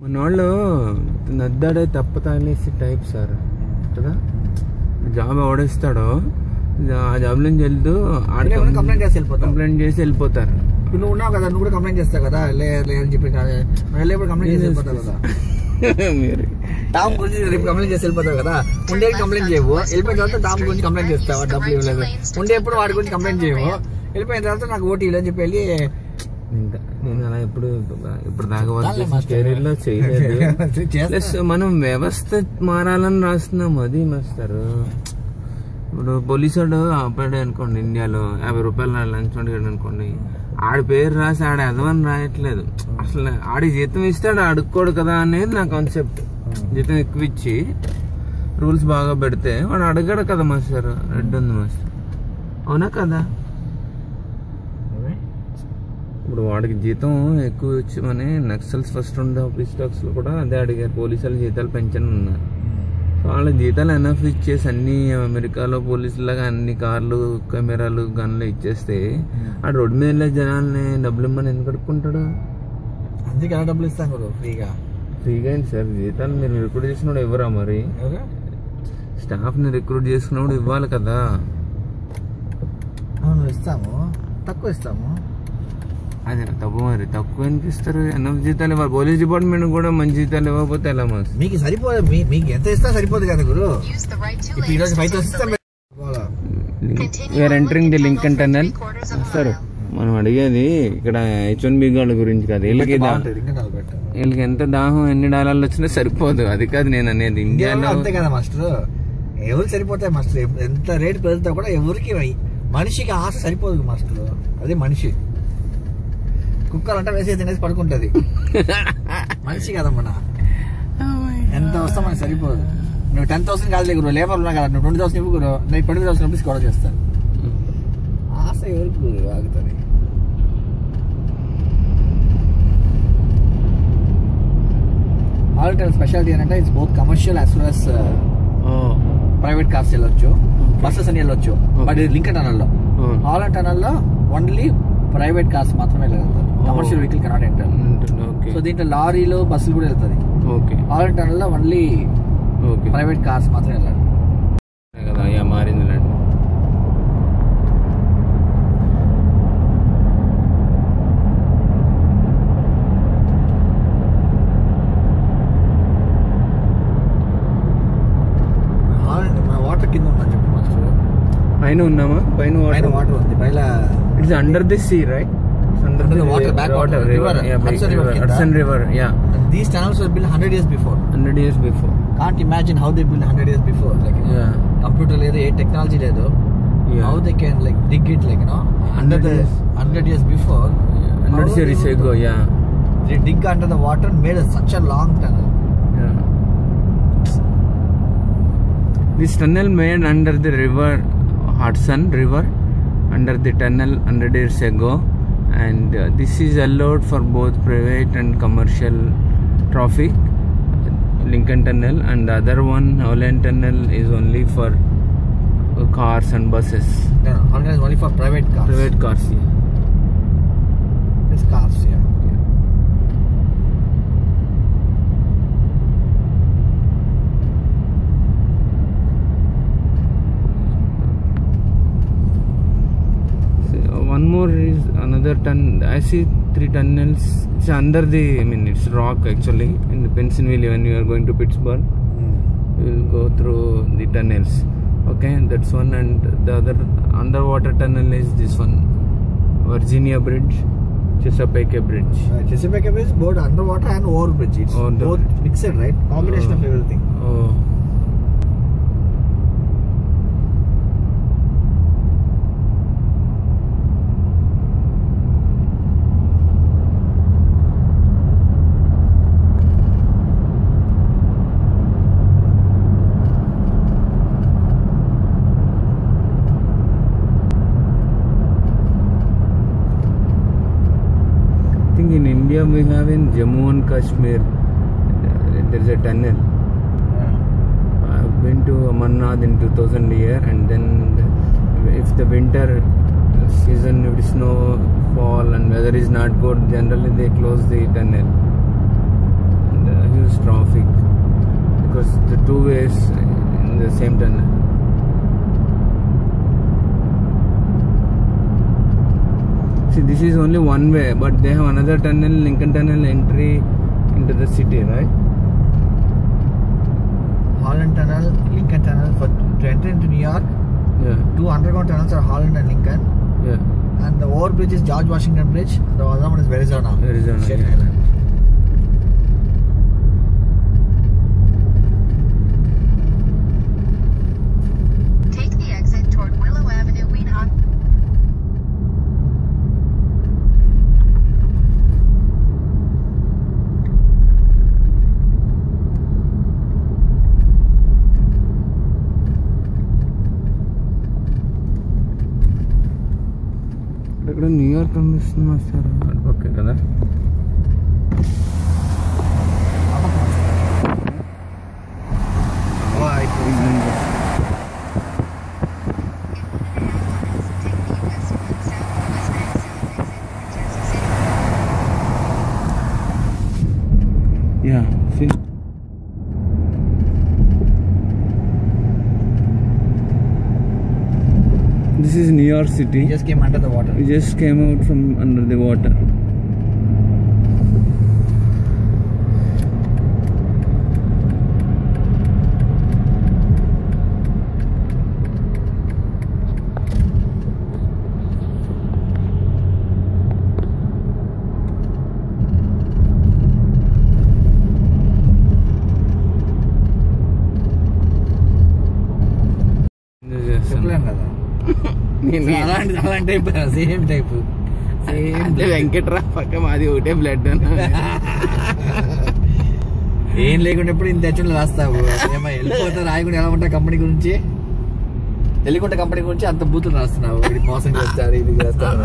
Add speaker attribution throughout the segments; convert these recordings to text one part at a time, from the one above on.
Speaker 1: మన వాళ్ళు నద్దాడే తప్పతానేసి type sir కదా. జాబ్ ఎవడేస్తాడో ఆ జాబ్ నుంచి వెళ్తూ కంప్లైంట్ చేసి వెళ్ళిపోతారు.
Speaker 2: నువ్వు ఉన్నావు కదా, నువ్వు కూడా కంప్లైంట్ చేస్తావు కదా, లేదని చెప్పి కంప్లైంట్ చేసి వెళ్ళిపోతావు కదా.
Speaker 1: మీరు
Speaker 2: డామ్ గురించి రేపు కంప్లైంట్ చేసి వెళ్ళిపోతావు కదా. ఉండే కంప్లైంట్ చేయవు, వెళ్ళిపోయిన తర్వాత డామ్ గురించి కంప్లైంట్ చేస్తావా, డబ్బులు ఇవ్వలేదు. ఉండేప్పుడు వాడి గురించి కంప్లైంట్ చేయవు, వెళ్ళిపోయిన తర్వాత నాకు ఓటీ ఇవ్వని చెప్పి వెళ్ళి.
Speaker 1: నేను అలా ఇప్పుడు దాకా వర్క్ కెరీర్లో చేయలేదు. మనం వ్యవస్థ మారాలని రాస్తున్నాం, అది మాస్టారు. ఇప్పుడు పోలీసు వాడు ఆపాడు అనుకోండి, ఇండియాలో 50 రూపాయలు లంచ్ అడిగాడు అనుకోండి, ఆడి పేరు రాసి ఆడ ఎదవని రాయట్లేదు. అసలు ఆడి జీతం ఇస్తాడు అడుక్కోడు కదా అనేది నా కాన్సెప్ట్. జీతం ఎక్కువ ఇచ్చి రూల్స్ బాగా పెడితే వాడు అడగాడు కదా మాస్టర్. రెడ్ ఉంది మాస్టర్, అవునా కదా? ఇప్పుడు వాడికి జీతం ఎక్కువ ఇచ్చామని నక్సల్స్ ఫస్ట్ ఉండే ఆఫీస్ స్టాక్స్ లో కూడా అదే అడిగారు, పోలీసుల జీతాలు పెంచని ఉన్నారు. సో వాళ్ళ జీతాలు ఎనఫ్ ఇచ్చేసి అన్ని అమెరికాలో పోలీసులాగా అన్ని కార్లు, కెమెరాలు, గన్లు ఇచ్చేస్తే ఆ రోడ్డు మీద వెళ్ళే జనాల్ని డబ్బులు ఇమ్మని ఎందుకు అడుక్కుంటాడు?
Speaker 2: అందుకే డబ్బులు ఇస్తాం కదా ఫ్రీగా.
Speaker 1: ఫ్రీగా ఏంటి సార్? జీతాలు మీరు రిక్రూట్ చేసినప్పుడు ఇవ్వరా? మరి స్టాఫ్ ని రిక్రూట్ చేసుకున్నప్పుడు ఇవ్వాలి కదా.
Speaker 2: అవును ఇస్తాము, తక్కువ ఇస్తాము.
Speaker 1: అదే తప్పు. మరి తక్కువ అనిపిస్తారు, ఎనఫ్ జీతాలు ఇవ్వాలి. పోలీస్ డిపార్ట్మెంట్ కూడా మంచి జీతాలు ఇవ్వకపోతే ఎలా మాస్?
Speaker 2: మీకు సరిపోదు, మీకు ఎంత ఇస్తా సరిపోదు కదా గురు. ఇప్పుడు ఈరోజు 5,000 ఇస్తాం.
Speaker 1: We're entering the Lincoln tunnel. Sir మనం అడిగేది ఇక్కడ H1B గార్డు గురించి కాదు. వీళ్ళకి ఎంత దాహం ఎన్ని డాలర్లు వచ్చినా సరిపోదు, అది కాదు నేను అనేది. ఇండియాలో
Speaker 2: అంతే కదా మాస్టర్, ఎవరు సరిపోతాయి మాస్టర్? ఎంత రేటు పెరుగుతా కూడా ఎవరికి మనిషికి ఆశ సరిపోదు మాస్టర్. అదే మనిషి. కుక్కలంటే వేసే తినేసి పడుకుంటది, మనిషి కదమ్మా. ఎంత వస్తా మనకి సరిపోదు. నువ్వు 10,000 కాదు దగ్గర లేబర్ ఉన్నా కదా, నువ్వు 20,000 ఇవ్వు గురు, నేను 20,000 రూపీస్ కూడా చేస్తాను. ఆశ ఎవరికి ఆగుతుంది? ఆల్టర్ స్పెషాలిటీ ఏంటంటే it's both commercial as well as private cars వెళ్ళొచ్చు, బస్సెస్ అని వెళ్ళొచ్చు. బట్ లింకన్ టనల్ లో, హాలండ్ టనల్ లో ఓన్లీ ప్రైవేట్ కార్స్ మాత్రమే వెళ్ళగలుగుతారు, commercial vehicle cannot enter. So దీంట్లో లారీలు, బస్సులు కూడా వెళ్తుంది. హాలండ్ టనల్ లో ఓన్లీ ప్రైవేట్ కార్స్ మాత్రమే వెళ్ళాలి
Speaker 1: కదా. మారింది
Speaker 2: వాటర్ కింద ఉన్నా చెప్పు మాస్టర్.
Speaker 1: పైన ఉన్నామా? పైన
Speaker 2: వాటర్ ఉంది. పైన
Speaker 1: it's under the sea right?
Speaker 2: Under the water, back water, river,
Speaker 1: Hudson River, yeah.
Speaker 2: And these tunnels were built 100 years before.
Speaker 1: 100 years before.
Speaker 2: Can't imagine how they built 100 years before. Like,
Speaker 1: yeah.
Speaker 2: Computer ledo, technology ledo. Yeah. How they can like dig it, like, you know, under the 100 years before.
Speaker 1: 100 years ago, yeah.
Speaker 2: They dig under the water and made such a long tunnel.
Speaker 1: Yeah. This tunnel made under the river, Hudson River, under the tunnel 100 years ago. And this is allowed for both private and commercial traffic, Lincoln Tunnel, and the other one, Holland Tunnel, is only for cars and buses.
Speaker 2: No, Holland is only for private cars.
Speaker 1: Private cars, yeah.
Speaker 2: It's cars, yeah.
Speaker 1: One more is another I see 3 tunnels. It's under the, I mean, it's rock actually. In Pennsylvania, when you are going to Pittsburgh, you will go through the tunnels. Okay, that's one. And the other underwater tunnel is this one, Virginia Bridge, Chesapeake Bridge.
Speaker 2: Chesapeake Bridge, both underwater and overbridge. It's both mixed, right? Combination of everything.
Speaker 1: Oh. In India, we have in Jammu and Kashmir, there is a tunnel. Yeah. I've been to Amarnath in 2000 year, and then if the winter season, if snow fall and weather is not good, generally they close the tunnel. And ways in the same tunnel. See, this is only one way, but they have another tunnel, Lincoln Tunnel entry into the city, right?
Speaker 2: Holland Tunnel, Lincoln Tunnel to enter into New York.
Speaker 1: Yeah.
Speaker 2: 2 underground tunnels are Holland and Lincoln.
Speaker 1: Yeah.
Speaker 2: And the overbridge is George Washington Bridge. The other one is Arizona.
Speaker 1: Arizona.
Speaker 2: Staten
Speaker 1: Yeah.
Speaker 2: Island.
Speaker 3: Take the exit toward Willow Avenue, Weehawken.
Speaker 1: ఇక్కడ New York కనిపిస్తుంది master okay కదా Yeah, see. This is New York City.
Speaker 2: We just came under the water.
Speaker 1: We just came out from under the water.
Speaker 2: చెప్పలేం కదా అలాంటి type same type
Speaker 1: అంటే వెంకట్రా పక్క మాది ఒకటే బ్లడ్
Speaker 2: ఏం లేకుండా ఎప్పుడు ఇంత హెచ్చరికలు రాస్తావు ఏమో వెళ్ళిపోతా రాయకుండా ఎలా ఉంటా కంపెనీ గురించి వెళ్ళికుంటే కంపెనీ గురించి అంత బూతులు రాస్తున్నావు ఇది మోసం చేస్తారు ఇది చేస్తారు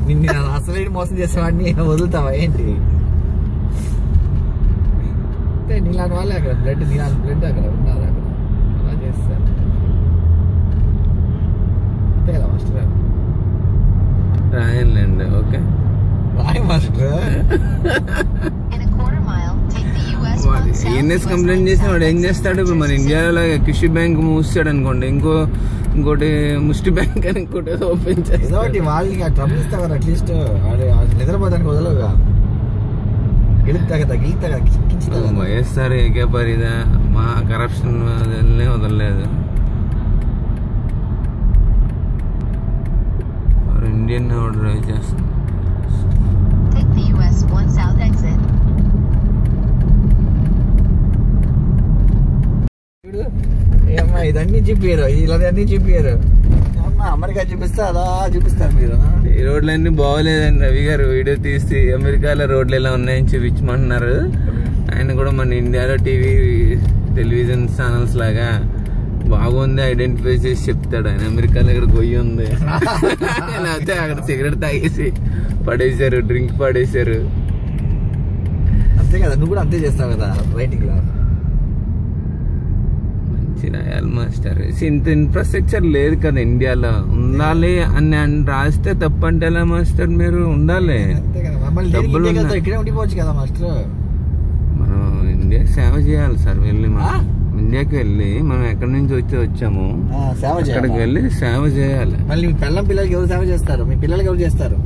Speaker 2: నిన్ను అసలు మోసం చేసేవాడిని వదులుతావా ఏంటి అంటే నీలాంటి వాళ్ళే అక్కడ నీలాంటి బ్లడ్ అక్కడ ఉన్నారు అక్కడ అలా చేస్తారు అంతే కదా మాస్టర్
Speaker 1: రాయలేండి ఓకే
Speaker 2: రాయ్ master
Speaker 3: In a quarter mile, take the US 1 south.
Speaker 1: ENS complaint చేసిన వాడు ఏం చేస్తాడు ఇప్పుడు మన ఇండియాలో కృషి బ్యాంక్ మూసాడు అనుకోండి ఇంకోటి ముష్టి బ్యాంక్ అని ఇంకోటి ఓపెన్
Speaker 2: ఏదో
Speaker 1: చేస్తాడు
Speaker 2: ఒకటి వాళ్ళకి ఆ ట్రబుల్ ఇస్తా కదా అట్లీస్ట్ నిద్రపోతానికి వదలవుగా గెలుపుతా కదా గీతా కదా కించుతా కదా
Speaker 1: వైఎస్ఆర్ ఏకే పరిదా మా కరప్షన్ వదలలేదు ఇండియన్ డ్రైవ్ చేస్తుంది
Speaker 3: Take the US 1 south exit.
Speaker 2: చూడు ఏమ్మా ఇదన్నీ చూపించారు ఇలా అన్నీ చూపించారు అమ్మా అమెరికా చూపిస్తే అలా చూపిస్తారు మీరు
Speaker 1: ఈ రోడ్లన్నీ బాగోలేదని రవి గారు వీడియో తీసి అమెరికాలో రోడ్లు ఎలా ఉన్నాయని చూపించమంటున్నారు ఆయన కూడా మన ఇండియాలో టెలివిజన్ ఛానల్స్ లాగా బాగుంది ఐడెంటిఫై చేసి చెప్తాడు ఆయన అమెరికాలో ఇక్కడ గొయ్యి ఉంది లేకపోతే అక్కడ సిగరెట్ తాగేసి పడేశారు డ్రింక్ పడేశారు
Speaker 2: అంతే కదా నువ్వు కూడా అంతే చేస్తావు కదా రైటింగ్ లో
Speaker 1: మంచి రాయాలి మాస్టర్ ఇంత ఇన్ఫ్రాస్ట్రక్చర్ లేదు కదా ఇండియాలో ఉండాలి అని రాస్తే తప్పంటే ఎలా మాస్టర్ మీరు ఉండాలి
Speaker 2: అంతే కదా మమ్మల్ని
Speaker 1: డబ్బులు
Speaker 2: ఇక్కడే ఉండిపోవచ్చు కదా మాస్టర్
Speaker 1: మనం ఇండియాకి సేవ చేయాలి సార్ వెళ్ళి మనం ఇండియాకి వెళ్ళి మనం ఎక్కడి నుంచి వచ్చాము
Speaker 2: సేవ
Speaker 1: అక్కడికి వెళ్ళి సేవ చేయాలి
Speaker 2: మళ్ళీ మీ పిల్లలకి ఎవరు సేవ చేస్తారు మీ పిల్లలకి ఎవరు చేస్తారు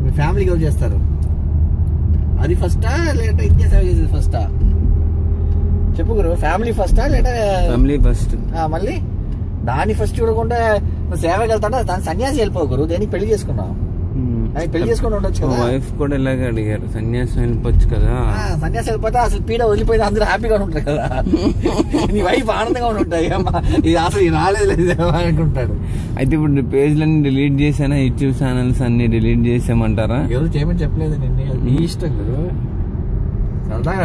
Speaker 2: మీ ఫ్యామిలీకి ఎవరు చేస్తారు అది ఫస్టా లేదా ఇండియా సేవ చేసేది ఫస్టా చెప్పు గురు ఫ్యామిలీ ఫస్టా లేదా
Speaker 1: ఫ్యామిలీ ఫస్ట్
Speaker 2: మళ్ళీ దాన్ని ఫస్ట్ చూడకుండా నువ్వు సేవకి వెళ్తాడా దాన్ని సన్యాసి వెళ్ళిపోవు గురు దేనికి పెళ్లి చేసుకున్నావు అది పెళ్లి చేసుకుని ఉండొచ్చు కదా
Speaker 1: వైఫ్ కూడా ఇలాగే అడిగారు సన్యాసం వెళ్ళిపోవచ్చు కదా
Speaker 2: సన్యాసి వెళ్ళిపోతే అసలు పీడ వదిలిపోతే అందరూ హ్యాపీగా ఉంటారు కదా నీ వైఫ్ ఆనందంగా ఉంటాయి అమ్మా ఇది అసలు రాలేదు లేదు అనుకుంటాడు
Speaker 1: అయితే ఇప్పుడు పేజ్లన్నీ డిలీట్ చేసానా యూట్యూబ్ ఛానల్స్ అన్ని డిలీట్ చేసామంటారా
Speaker 2: ఎవరు చేయమని చెప్పలేదు నిన్ను నీ ఇష్టం గురు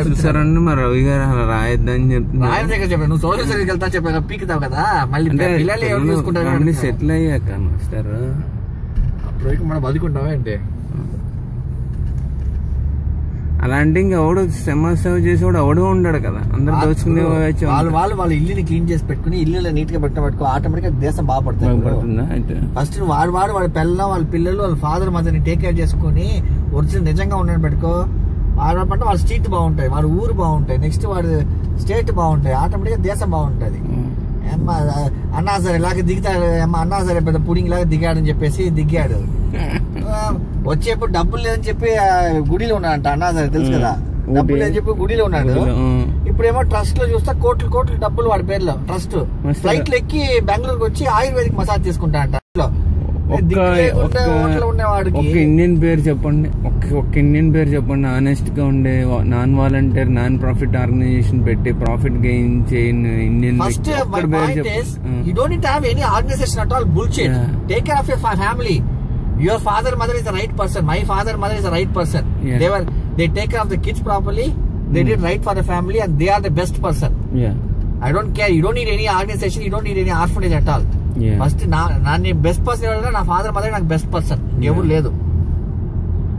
Speaker 1: చూసారండి మరి రవి గారు అలా రాయొద్దని చెప్తున్నారు
Speaker 2: రాయల దగ్గర చెప్పాను నువ్వు సోషల్ సర్వీస్కి వెళ్తా చెప్పాను పీకుతావు కదా మళ్ళీ పిల్లలు ఎవరు చూసుకుంటారు
Speaker 1: సెటిల్ అయ్యాక మాస్టర్
Speaker 2: అప్పుడు మనం బతుకుంటావా అంటే
Speaker 1: అలాంటి ఇంకా ఎవడు సేవ చేసేవాడు ఎవడో ఉన్నాడు కదా అందరు దోచుకునే
Speaker 2: వాళ్ళ ఇల్లుని క్లీన్ చేసి పెట్టుకుని ఇల్లు నీట్ గా పెట్టుకో ఆటోమేటిక్ గా దేశం బాగుపడుతుంది
Speaker 1: అయితే
Speaker 2: ఫస్ట్ వాడి పిల్లలు వాళ్ళ ఫాదర్ మదర్ని టేక్ కేర్ చేసుకుని ఒరిజినల్ నిజంగా ఉండని పెట్టుకో వాడు వాళ్ళ స్ట్రీట్ బాగుంటాయి, వాడు ఊరు బాగుంటాయి, నెక్స్ట్ వాడు స్టేట్ బాగుంటాయి, ఆటోమేటిక్ గా దేశం బాగుంటది. అన్నా సరే ఇలాగే దిగుతాడు, అన్నా సరే పెద్ద పుడింగ్ లాగా దిగాడని చెప్పేసి దిగాడు. వచ్చేప్పుడు డబ్బులు లేదని చెప్పి గుడిలో ఉన్నాడంట అన్నా సరే, తెలుసు కదా, డబ్బులు లేదని చెప్పి గుడిలో ఉన్నాడు. ఇప్పుడేమో ట్రస్ట్ లో చూస్తే కోట్లు కోట్లు డబ్బులు వాడి పేర్లో ట్రస్ట్. ఫ్లైట్ లో ఎక్కి బెంగళూరుకి వచ్చి ఆయుర్వేదిక్ మసాజ్ తీసుకుంటా అంట.
Speaker 1: ఇండియన్ పేరు చెప్పండి, ఒక్క ఇండియన్ పేరు చెప్పండి, ఆనెస్ట్ గా ఉండే non volunteer non profit organization పెట్టి ప్రాఫిట్ గెయిన్ చేయని Indian.
Speaker 2: First you don't need to have any organization at all. Bullshit. Take care of your family. Your father mother is the right person. My father mother is the right person. They take care of the kids properly. They did right for the family and they are the best person. I don't care. You don't need any organization. You don't need any orphanage at all. First నా best person ఎవరైనా నా father mother నాకు best person, ఎవరు లేదు.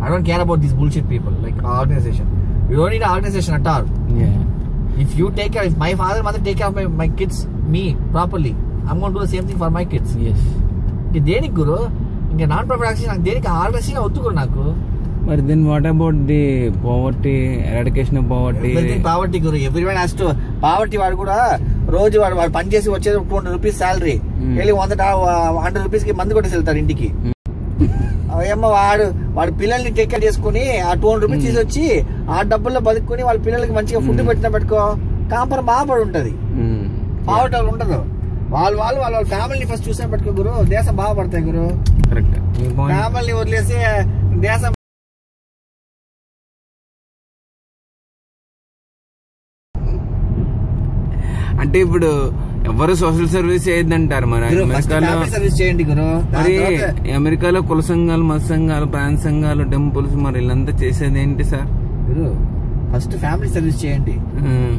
Speaker 2: I don't care about this bullshit people like organization. You don't need organization at all. If you take care, if my father mother take care of my kids me properly, I am going to do the same thing for my kids. ఇంక దేనికి గురు, ఇంకా non profit organisation నాకు దేనికి, organisation వద్దు గురు నాకు.
Speaker 1: మరి then what about the poverty, eradication of poverty?
Speaker 2: Poverty గురు, ఎవ్రీవన్ హ్యాస్ టు. పావర్టీ వాడు కూడా రోజు వాడు పని చేసి వచ్చేది 200 రూపీస్ శాలరీ, వెళ్ళి 100 రూపీస్ కి మందు కొట్టేసి వెళ్తారు ఇంటికి. ఏమో వాడు పిల్లల్ని టేక్ కేర్ చేసుకుని ఆ 200 రూపీస్ తీసి వచ్చి ఆ డబ్బుల్లో బతుకుని వాళ్ళ పిల్లలకి మంచిగా ఫుడ్ పెట్టినా పెట్టుకో, కాంపర్ బాగుపడి ఉంటది. పావర్టీ వాళ్ళు ఉండదు. వాళ్ళ ఫ్యామిలీని ఫస్ట్ చూసే పెట్టుకో గురు, దేశం బాగుపడతాయి గురు. ఫ్యామిలీని వదిలేసి దేశం
Speaker 1: అంటే ఇప్పుడు ఎవరు సోషల్ సర్వీస్ చేయొద్దంటారు. మరి అమెరికాలో కుల సంఘాలు, మత సంఘాలు, ప్రాంత సంఘాలు, టెంపుల్స్, మరి వీళ్ళంతా చేసేది ఏంటి సార్?
Speaker 2: ఫస్ట్ ఫ్యామిలీ సర్వీస్ చేయండి.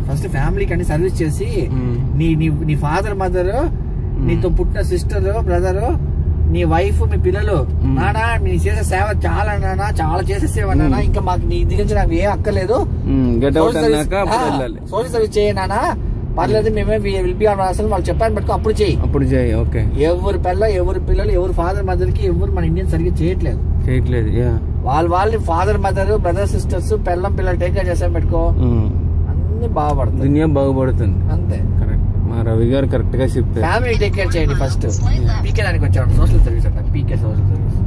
Speaker 2: ఫస్ట్ ఫ్యామిలీకి అన్ని సర్వీస్ చేసి నీ ఫాదర్ మదర్, నీతో పుట్టిన సిస్టర్ బ్రదర్, నీ వైఫ్, మీ పిల్లలు, నానా నీ చేసే సేవ చాలా నానా, చాలా చేసే సేవ నానా, ఇంకా మాకు నీ దగ్గర నాకు ఏం అక్కర్లేదు, సోషల్ సర్వీస్ చేయ నానా, పర్లేదు మేమే విల్ బి ఆన్ అసలు వాళ్ళు చెప్పాలని పట్టుకో, అప్పుడు చేయి. ఓకే. ఎవరి పిల్లలు ఎవరు ఫాదర్ మదర్ కి ఎవరు మన ఇండియన్ సరిగ్గా చేయట్లేదు. వాళ్ళ ఫాదర్ మదర్ బ్రదర్ సిస్టర్స్ పిల్లలు టేక్ కేర్ చేసా పెట్టుకో, అన్ని బాగుపడుతుంది,
Speaker 1: దునియా బాగుపడుతుంది.
Speaker 2: అంతే.
Speaker 1: మా రవి గారు కరెక్ట్ గా చెప్పారు.
Speaker 2: ఫ్యామిలీ టేక్ కేర్ చేయండి ఫస్ట్. పీకే దానికి వచ్చాడు సోషల్ సర్వీస్ అంట, పీకే సోషల్ సర్వీస్.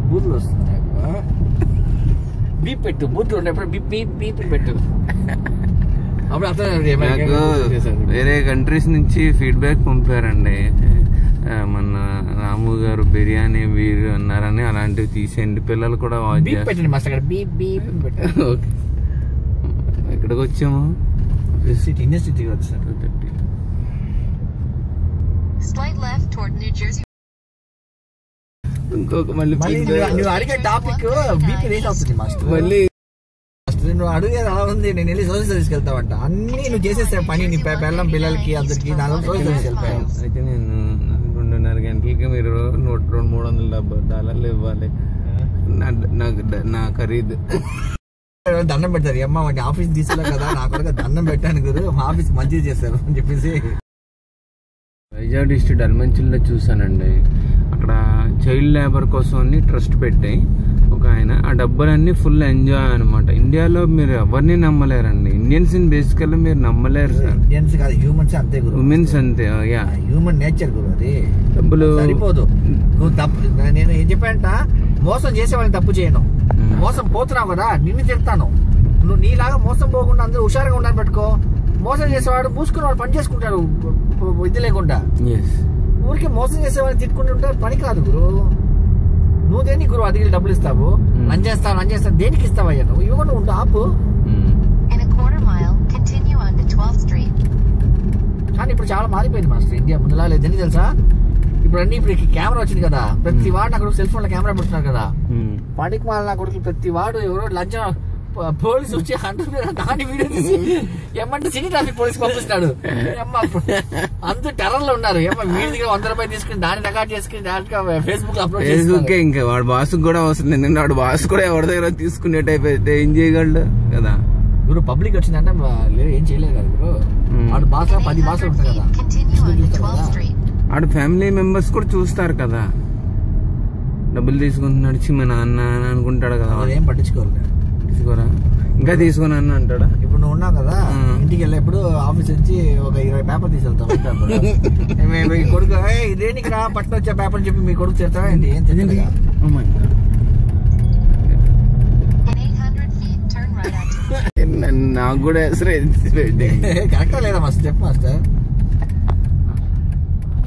Speaker 2: బూతులు వస్తున్నాయి, బీప్ పెట్టు, బూతులు ఉన్నప్పుడు బీప్ పెట్టు.
Speaker 1: వేరే కంట్రీస్ నుంచి ఫీడ్బ్యాక్ పంపారండి, మన రాము గారు బిర్యానీ వీరు అన్నారని, అలాంటివి తీసేయండి, పిల్లలు కూడా వాచ్ చేస్తారు. ఎక్కడికి వచ్చాము? ఇంకొక మళ్ళీ
Speaker 2: అడిగే టాపిక్ బీపీ రేస్ అవుతుంది మాస్టర్. మళ్ళీ నువ్వు అడిగేది అలా ఉంది, నేను వెళ్ళి సోషల్ సర్వీస్కి వెళ్తావంట. అన్ని నువ్వు చేసేసే పని నీ పిల్లలం పిల్లలకి అందరికి సోషల్ సర్వీస్ వెళ్ళిపోయావు.
Speaker 1: అయితే నేను 2:30 గంటలకి మీరు $370 ఇవ్వాలి నా ఖరీదు.
Speaker 2: దండం పెడతారు, అమ్మ వాటి ఆఫీస్ తీసుకురా కదా, నా కొరకు దండం పెట్టాను గురు, మా ఆఫీస్ మంచిగా చేస్తారు అని చెప్పేసి.
Speaker 1: వైజాగ్ డిస్ట్రిక్ట్ అల్మంచిలో చూసానండి, అక్కడ చైల్డ్ లేబర్ కోసం అన్ని ట్రస్ట్ పెట్టాయి ఒక ఆయన. ఆ డబ్బులన్నీ ఫుల్ ఎంజాయ్ అనమాట. ఇండియాలో మీరు ఎవరిని నమ్మలేరండి, ఇండియన్స్ బేసికల్లీ మీరు నమ్మలేరు సార్.
Speaker 2: ఇండియన్స్ కాదు, హ్యూమన్స్ అంతే గురు,
Speaker 1: ఉమెన్స్ అంతే.
Speaker 2: హ్యూమన్ నేచర్ గురు, అది
Speaker 1: డబ్బులు
Speaker 2: సరిపోదు. నువ్వు తప్పు, నేను ఏం చెప్పానంట, మోసం చేసే వాళ్ళని తప్పు చేయను, మోసం పోతున్నావు కదా నిన్ను తిడతాను. నువ్వు నీలాగా మోసం పోకుండా అందరూ హుషారుగా ఉండాలని పెట్టుకో. మోసం చేసేవాడు మూసుకునేవాడు పని చేసుకుంటాడు ఇది లేకుండా. ఊరికి మోసం చేసేవాడిని తిట్టుకుంటుంటే పని కాదు గురు. నువ్వు దేనికి గురు అదిగి డబ్బులు ఇస్తావు? లంచ్ చేస్తాను దేనికి ఇస్తావయ్యా? నువ్వు ఇవ్వను ఉండు, ఆపు. కానీ ఇప్పుడు చాలా మారిపోయింది మాస్టర్ ఇండియా, ముందులా లేదు. ఎందుకు తెలుసా? ఇప్పుడు కెమెరా వచ్చింది కదా, ప్రతి వాడు నా కొడుకు సెల్ ఫోన్ లో కెమెరా పెడుతున్నారు కదా. పనికి మాల నా కొడుకు ప్రతి వాడు ఎవరో లంచం పోలీసు వచ్చి దాని వీడియో తీసి ఏమంటే సిటీ ట్రాఫిక్ పోలీసు పంపిస్తాడు. అందరూ టెర్రర్ లో ఉన్నారు. వీడి దగ్గర ₹100 తీసుకుని దాన్ని రికార్డ్ చేసుకుని డైరెక్ట్ గా ఫేస్బుక్ అప్లోడ్ చేసి,
Speaker 1: ఇంకా వాడు బాస్ కూడా అవసరం లేదు. వాడు బాస్ కూడా ఎవరి దగ్గర తీసుకునే టైప్ అయితే ఏం చేయగలడు కదా
Speaker 2: గురు. పబ్లిక్ వచ్చిందంటే ఏం చేయలేదు కదా గురు. వాడు బాస్ 10 బాసులు ఉంటాయి కదా,
Speaker 1: ఆడు ఫ్యామిలీ మెంబర్స్ కూడా చూస్తారు కదా. డబ్బులు తీసుకుంటున్నాడు చి మా నాన్న అని అనుకుంటాడు కదా.
Speaker 2: వాళ్ళు ఏం పట్టించుకోవాలి.
Speaker 1: తీసుకోరా ఇంకా తీసుకుని అన్న అంటాడా.
Speaker 2: ఇప్పుడు నువ్వు ఉన్నావు కదా ఇంటికి వెళ్ళేప్పుడు ఆఫీస్ నుంచి ఒక 20 పేపర్ తీసుకెళ్తావు. మీ కొడుకు ఇదేనికి రా పట్టు వచ్చే పేపర్ చెప్పి మీ కొడుకు చేస్తావా ఏంటి? ఏం తెలియదు.
Speaker 3: In 800 feet, turn right onto
Speaker 1: నాకు కూడా
Speaker 2: కరెక్టా లేదా మాస్టర్? చెప్పు మాస్టర్.